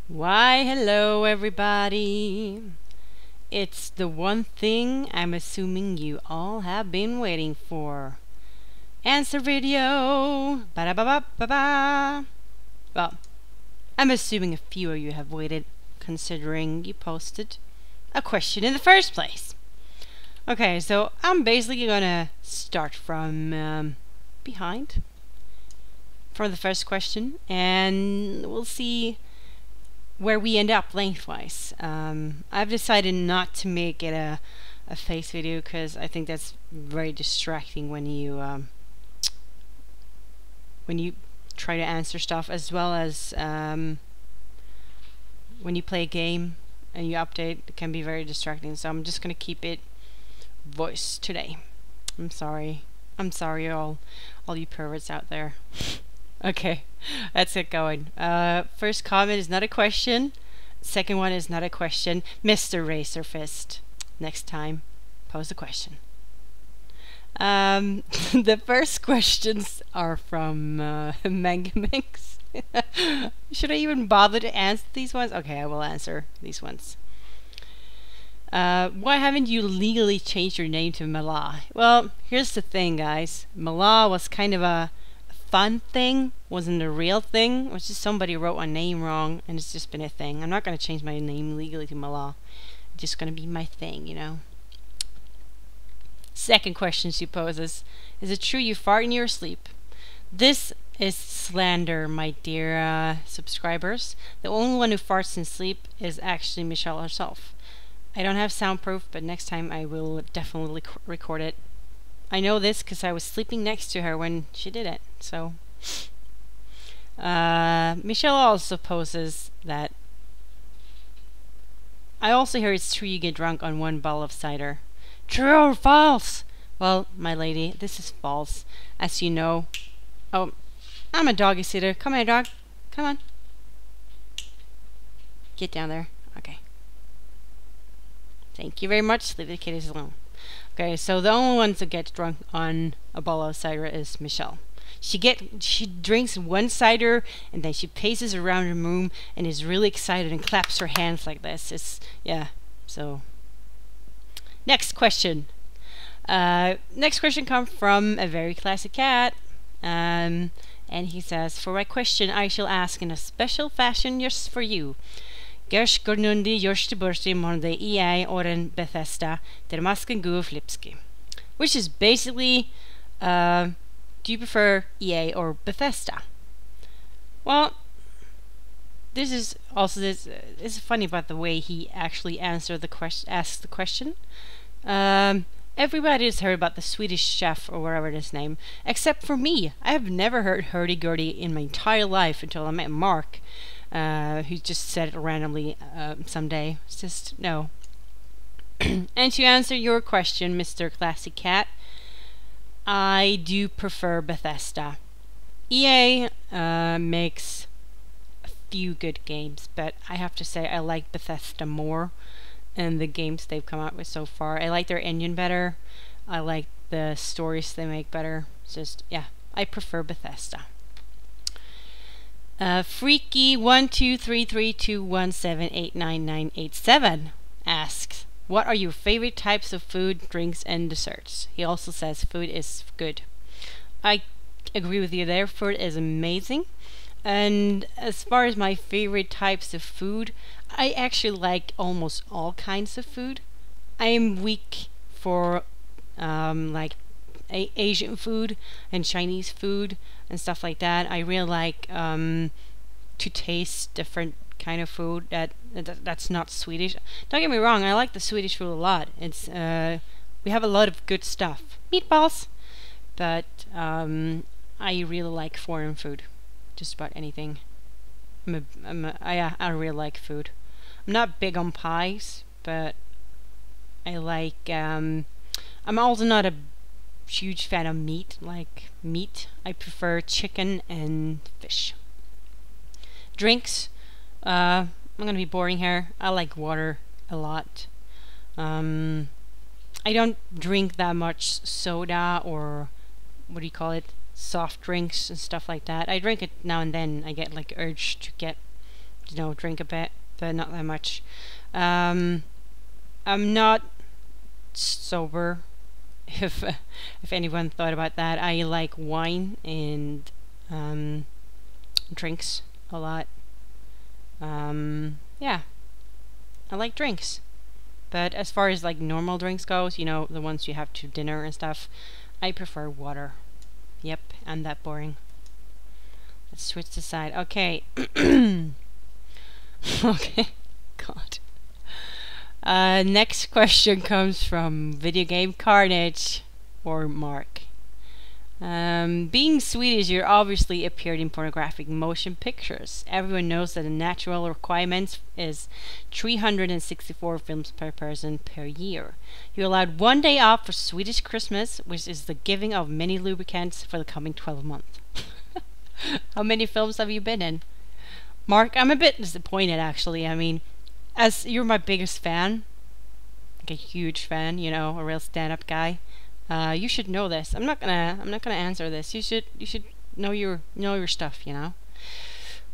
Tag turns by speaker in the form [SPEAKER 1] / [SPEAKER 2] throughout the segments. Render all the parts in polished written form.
[SPEAKER 1] Why, hello everybody! It's the one thing I'm assuming you all have been waiting for. Answer video! Ba-da-ba-ba-ba-ba! Well, I'm assuming a few of you have waited, considering you posted a question in the first place. Okay, so I'm basically gonna start from behind, from the first question, and we'll see where we end up lengthwise. I've decided not to make it a face video because I think that's very distracting when you try to answer stuff, as well as when you play a game and you update. It can be very distracting, so I'm just gonna keep it voice today. I'm sorry all you perverts out there. Okay, let's get going. First comment is not a question. Second one is not a question. Mr. Razorfist, next time, pose a question. The first questions are from Mangamix. Should I even bother to answer these ones? Okay, I will answer these ones. Why haven't you legally changed your name to Mala? Well, here's the thing, guys. Mala was kind of a fun thing, wasn't a real thing. It was just somebody wrote my name wrong, and it's just been a thing. I'm not going to change my name legally to Mala. It's just going to be my thing, you know. Second question she poses: is it true you fart in your sleep? This is slander, my dear subscribers. The only one who farts in sleep is actually Michelle herself. I don't have soundproof, but next time I will definitely record it. I know this because I was sleeping next to her when she did it. So Michelle also poses that I also hear it's true you get drunk on one bottle of cider. True or false? Well, my lady, this is false. As you know. Oh, I'm a doggy sitter. Come here, dog. Come on. Get down there. Okay. Thank you very much. Leave the kitties alone. Okay, so the only one to get drunk on a bottle of cider is Michelle. She drinks one cider and then she paces around her room and is really excited and claps her hands like this. Yeah. So next question. Next question comes from a very classic cat. And he says, for my question I shall ask in a special fashion just for you. Gersh Gornundi Yorshti Bursti Monde EA Oren Bethesda Dermasken Gu Flipski. Which is basically, do you prefer EA or Bethesda? Well, this is also it's funny about the way he actually asked the question. Everybody has heard about the Swedish chef or whatever his name, except for me. I have never heard hurdy-gurdy in my entire life until I met Mark. Who just said it randomly someday. It's just, no. And to answer your question, Mr. Classic Cat, I do prefer Bethesda. EA makes a few good games, but I have to say I like Bethesda more in the games they've come out with so far. I like their engine better. I like the stories they make better. It's just, yeah, I prefer Bethesda. Freaky123321789987 asks, what are your favorite types of food, drinks, and desserts? He also says food is good. I agree with you there. Food is amazing. And as far as my favorite types of food, I actually like almost all kinds of food. I am weak for like Asian food and Chinese food and stuff like that. I really like to taste different kind of food that's not Swedish. Don't get me wrong, I like the Swedish food a lot. It's we have a lot of good stuff, meatballs, but I really like foreign food, just about anything. I really like food. I'm not big on pies, but I like. I'm also not a huge fan of meat. Like meat, I prefer chicken and fish. Drinks, I'm gonna be boring here. I like water a lot. I don't drink that much soda or what do you call it, soft drinks and stuff like that. I drink it now and then. I get like urge to get drink a bit, but not that much. I'm not sober. If anyone thought about that, I like wine and drinks a lot. Yeah, I like drinks. But as far as like normal drinks goes, the ones you have to dinner and stuff, I prefer water. Yep, I'm that boring. Let's switch to side. Okay. Okay. God. Next question comes from Video Game Carnage or Mark. Being Swedish, you obviously appeared in pornographic motion pictures. Everyone knows that the natural requirement is 364 films per person per year. You're allowed 1 day off for Swedish Christmas, which is the giving of many lubricants for the coming 12 months. How many films have you been in? Mark, I'm a bit disappointed actually. I mean, as you're my biggest fan, like a huge fan, a real stand-up guy. You should know this. I'm not gonna answer this. You should know your stuff.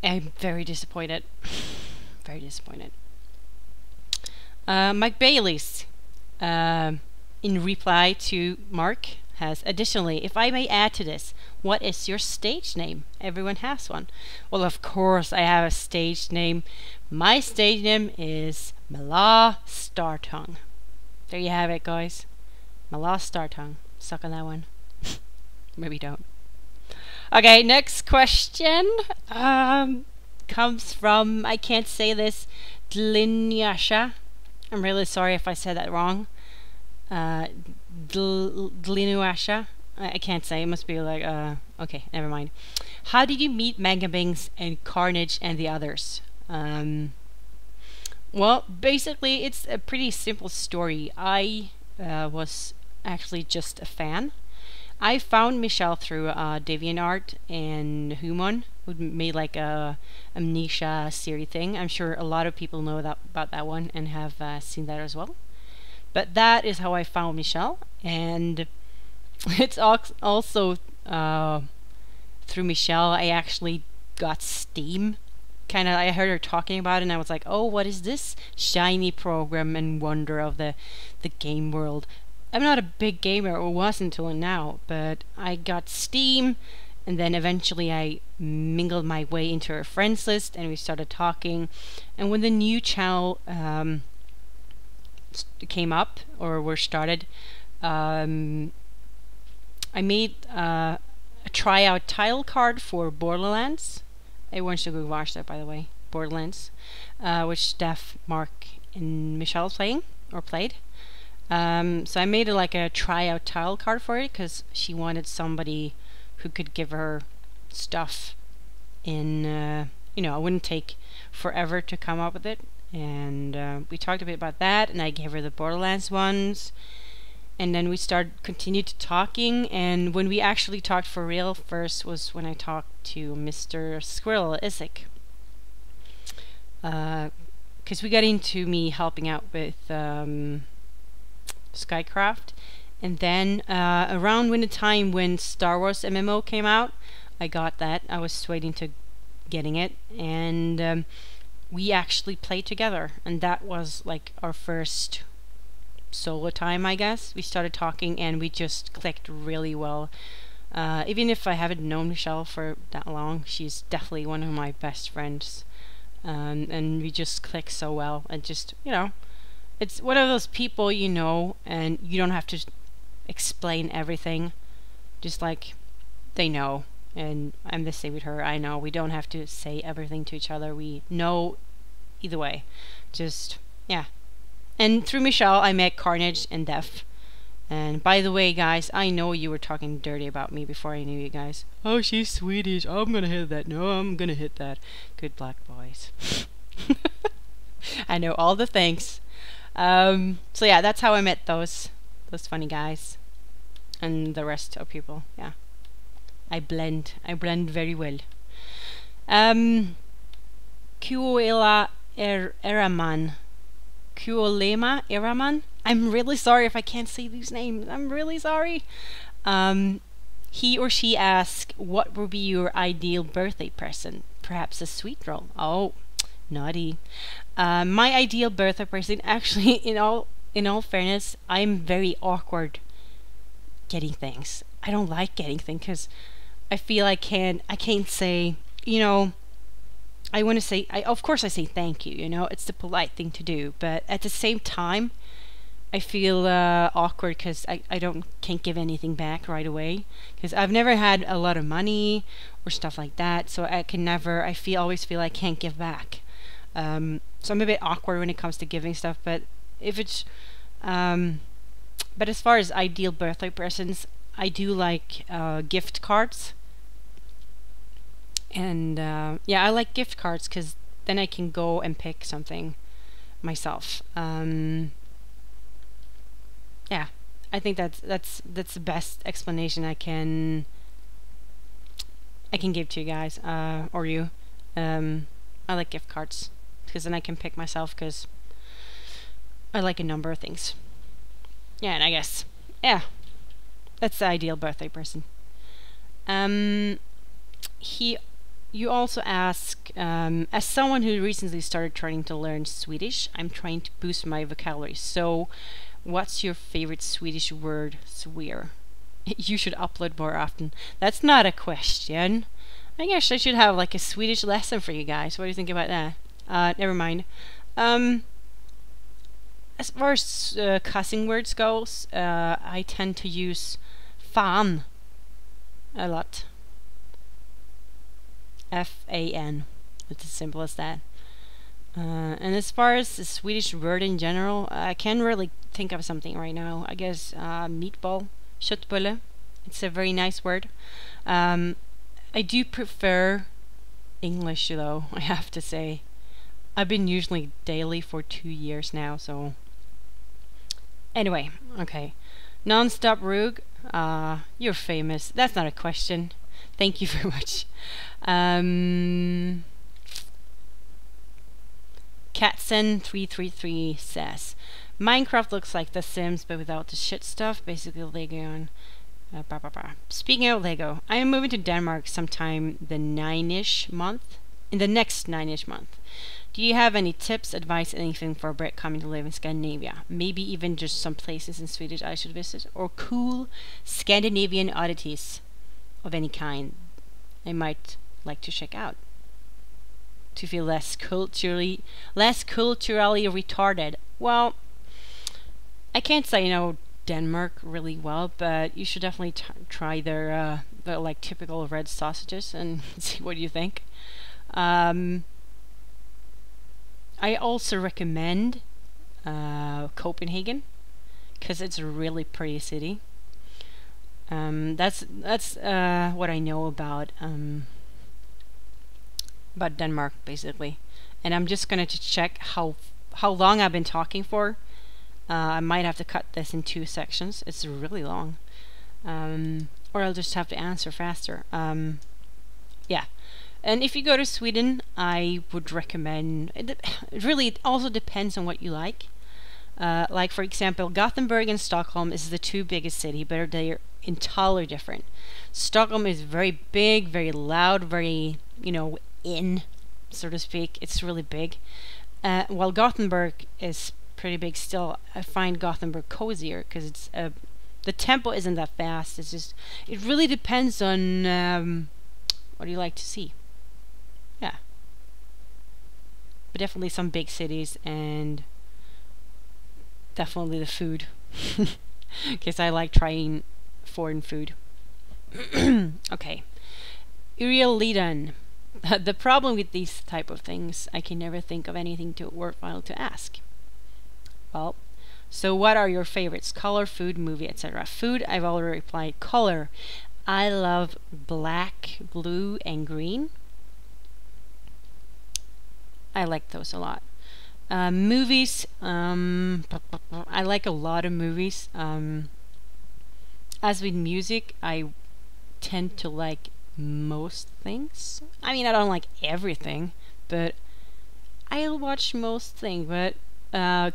[SPEAKER 1] I'm very disappointed. Very disappointed. Mike Bailey's, in reply to Mark, has additionally, if I may add to this, what is your stage name? Everyone has one. Well, of course I have a stage name. My stage name is Mala Startongue. There you have it, guys. Mala Startongue. Suck on that one. Maybe don't. Okay, next question comes from, I can't say this, Dlinyasha. I'm really sorry if I said that wrong. Dlinyasha. I can't say. It must be like, okay, never mind. How did you meet Mangabings and Carnage and the others? Well, basically, it's a pretty simple story. I was actually just a fan. I found Michelle through DeviantArt and Humon, who made like a Amnesia series thing. I'm sure a lot of people know about that one and have seen that as well. But that is how I found Michelle, and it's also through Michelle I actually got Steam. I heard her talking about it, and I was like, oh, what is this shiny program and wonder of the game world? I'm not a big gamer, or wasn't until now, but I got Steam, and then eventually I mingled my way into her friends list, and we started talking. And when the new channel came up, or were started, I made a tryout title card for Borderlands. Everyone should go watch that, by the way. Borderlands, which Steph, Mark, and Michelle played. So I made like a tryout title card for it because she wanted somebody who could give her stuff in, it wouldn't take forever to come up with it. And we talked a bit about that, and I gave her the Borderlands ones. And then we continued talking, and when we actually talked for real first was when I talked to Mr. Squirrel Isaac. Because we got into me helping out with Skycraft. And then around the time when Star Wars MMO came out, I got that. I was waiting to getting it, and we actually played together, and that was like our first solo time, I guess. We started talking and we just clicked really well. Even if I haven't known Michelle for that long, she's definitely one of my best friends. And we just click so well, and just, it's one of those people and you don't have to explain everything. Just like, they know. And I'm the same with her. I know we don't have to say everything to each other. We know either way. Just, yeah. And through Michelle, I met Carnage and Def. And by the way, guys, I know you were talking dirty about me before I knew you guys. Oh, she's Swedish. I'm gonna hit that. No, I'm gonna hit that. Good black boys. I know all the things. So yeah, that's how I met those funny guys. And the rest of people, yeah. I blend very well. Kuoela Eraman. Kuolema Eraman. I'm really sorry if I can't say these names. I'm really sorry. He or she asked, what would be your ideal birthday present? Perhaps a sweet roll. Oh, Naughty. My ideal birthday present, actually, in all fairness, I'm very awkward getting things. I don't like getting things because I feel I can't say, you know, I want to say, of course I say thank you, it's the polite thing to do, but at the same time, I feel awkward because I can't give anything back right away because I've never had a lot of money or stuff like that, so always feel I can't give back. So I'm a bit awkward when it comes to giving stuff, but if it's, but as far as ideal birthday presents, I do like gift cards. And yeah, I like gift cards because then I can go and pick something myself. Yeah, I think that's the best explanation I can give to you guys, or you. I like gift cards because then I can pick myself because I like a number of things. Yeah, and I guess, yeah, that's the ideal birthday person. Um, he You also ask, as someone who recently started trying to learn Swedish, I'm trying to boost my vocabulary. So, what's your favorite Swedish word, swear? You should upload more often. That's not a question. I guess I should have like a Swedish lesson for you guys. What do you think about that? Never mind. Um, as far as cussing words goes, I tend to use fan a lot. Fan. It's as simple as that. And as far as the Swedish word in general, I can't really think of something right now. I guess meatball, köttbulle. It's a very nice word. I do prefer English though, I have to say. I've been usually daily for 2 years now, so anyway, okay. Non-stop Rug, you're famous. That's not a question. Thank you very much. Katzen333 says, Minecraft looks like The Sims, but without the shit stuff. Basically, Lego on. Blah, blah, blah. Speaking of Lego, I am moving to Denmark sometime in the next 9-ish month. Do you have any tips, advice, anything for a Brit coming to live in Scandinavia? Maybe even just some places in Swedish I should visit, or cool Scandinavian oddities of any kind I might like to check out to feel less culturally retarded. Well, I can't say Denmark really well, but you should definitely try their like typical red sausages and see what you think. I also recommend Copenhagen because it's a really pretty city. That's what I know about Denmark basically, and I'm just gonna check how long I've been talking for. I might have to cut this in 2 sections. It's really long, or I'll just have to answer faster. Yeah, and if you go to Sweden, I would recommend. It really also depends on what you like. Like for example, Gothenburg and Stockholm is the 2 biggest city, but they're entirely different. Stockholm is very big, very loud, very in, so to speak. It's really big. While Gothenburg is pretty big still, I find Gothenburg cozier because it's the tempo isn't that fast. It really depends on what do you like to see. Yeah, but definitely some big cities and definitely the food because I like trying foreign food. Okay, Uriel Lidan. The problem with these type of things, I can never think of anything too worthwhile to ask. Well, so what are your favorites? Color, food, movie, etc. Food, I've already replied. Color, I love black, blue, and green. I like those a lot. Movies, I like a lot of movies. As with music, I tend to like most things. I mean, I don't like everything, but I'll watch most things. But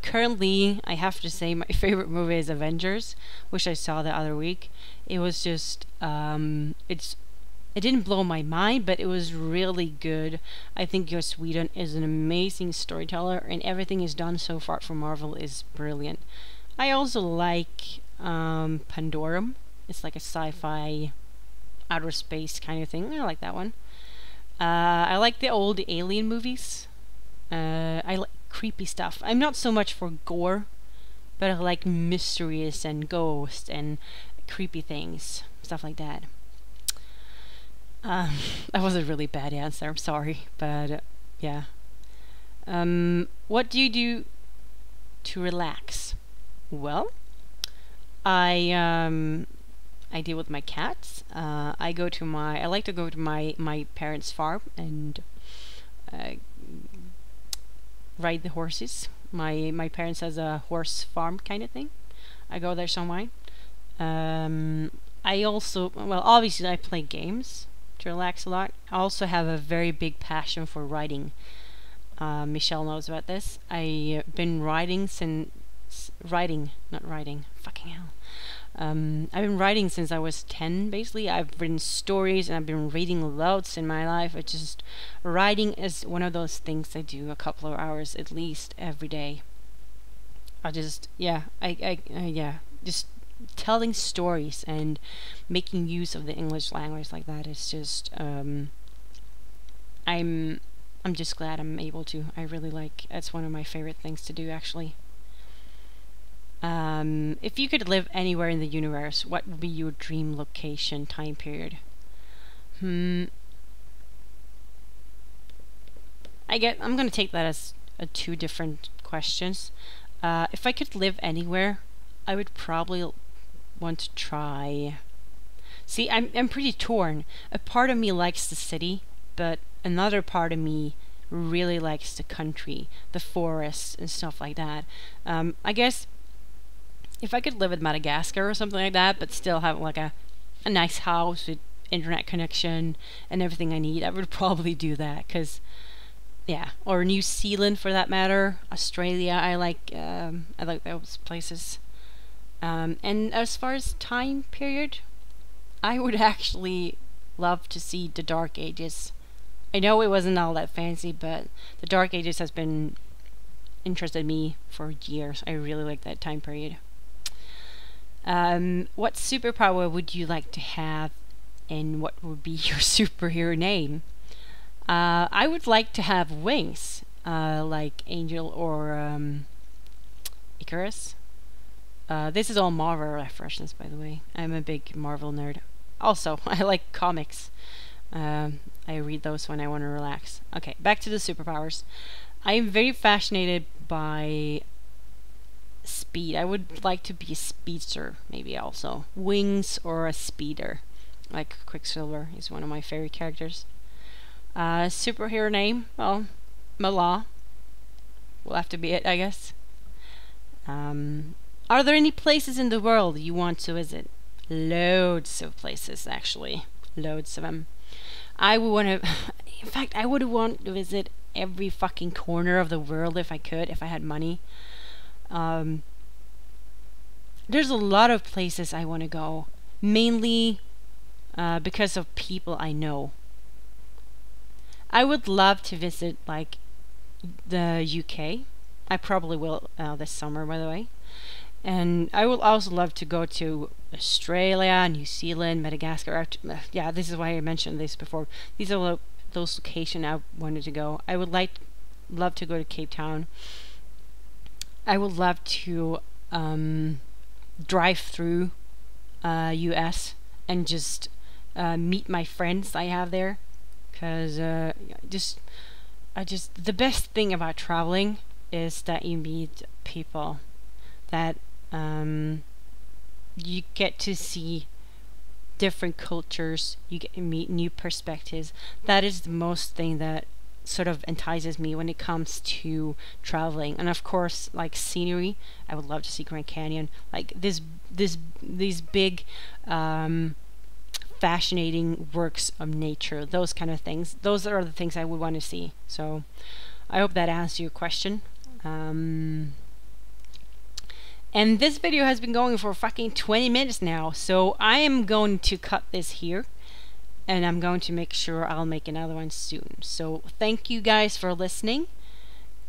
[SPEAKER 1] currently, I have to say my favorite movie is Avengers, which I saw the other week. It was just, it's it didn't blow my mind, but it was really good. I think Joss Whedon is an amazing storyteller, and everything he's done so far for Marvel is brilliant. I also like Pandorum. It's like a sci-fi outer space kind of thing. I like that one. I like the old Alien movies. I like creepy stuff. I'm not so much for gore, but I like mysteries and ghosts and creepy things, stuff like that. That was a really bad answer. I'm sorry, but yeah. What do you do to relax? Well, I deal with my cats. I like to go to my parents' farm and uh, ride the horses. My parents has a horse farm kind of thing. I go there somewhere. I also, well, obviously I play games to relax a lot. I also have a very big passion for writing. Michelle knows about this. I've been not writing, fucking hell. I've been writing since I was 10, basically. I've written stories and I've been reading loads in my life. It's just, writing is one of those things I do a couple of hours at least every day. Just telling stories and making use of the English language like that is just, I'm just glad I'm able to. I really like, it's one of my favorite things to do, actually. If you could live anywhere in the universe, what would be your dream location, time period? I'm gonna take that as two different questions. If I could live anywhere, I would probably want to try. See, I'm pretty torn. A part of me likes the city, but another part of me really likes the country, the forests and stuff like that. I guess if I could live in Madagascar or something like that, but still have like a nice house with internet connection and everything I need, I would probably do that. Cause yeah, or New Zealand for that matter, Australia. I like those places. And as far as time period, I would actually love to see the Dark Ages. I know it wasn't all that fancy, but the Dark Ages has been interested me for years. I really like that time period. What superpower would you like to have, and what would be your superhero name? I would like to have wings, like Angel or Icarus. This is all Marvel references, by the way. I'm a big Marvel nerd. Also, I like comics. I read those when I want to relax. Okay, back to the superpowers. I am very fascinated by speed. I would like to be a speedster, maybe also. Wings or a speeder. Like Quicksilver is one of my favorite characters. Superhero name? Well, Mala. Will have to be it, I guess. Are there any places in the world you want to visit? Loads of places, actually. Loads of them. I would want to... In fact, I would want to visit every fucking corner of the world if I could, if I had money. There's a lot of places I want to go. Mainly because of people I know. I would love to visit, like, the UK. I probably will this summer, by the way. And I would also love to go to Australia, New Zealand, Madagascar. Yeah, this is why I mentioned this before. These are those locations I wanted to go. I would love to go to Cape Town. I would love to drive through US and just meet my friends I have there. Because the best thing about traveling is that you meet people that you get to see different cultures, you get to meet new perspectives. That is the most thing that sort of entices me when it comes to traveling. And of course, like scenery, I would love to see Grand Canyon, like these big fascinating works of nature, those kind of things. Those are the things I would want to see. So I hope that answers your question. And this video has been going for fucking 20 minutes now, so I am going to cut this here. and I'm going to make sure I'll make another one soon. So thank you guys for listening,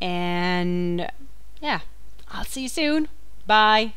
[SPEAKER 1] and yeah, I'll see you soon. Bye.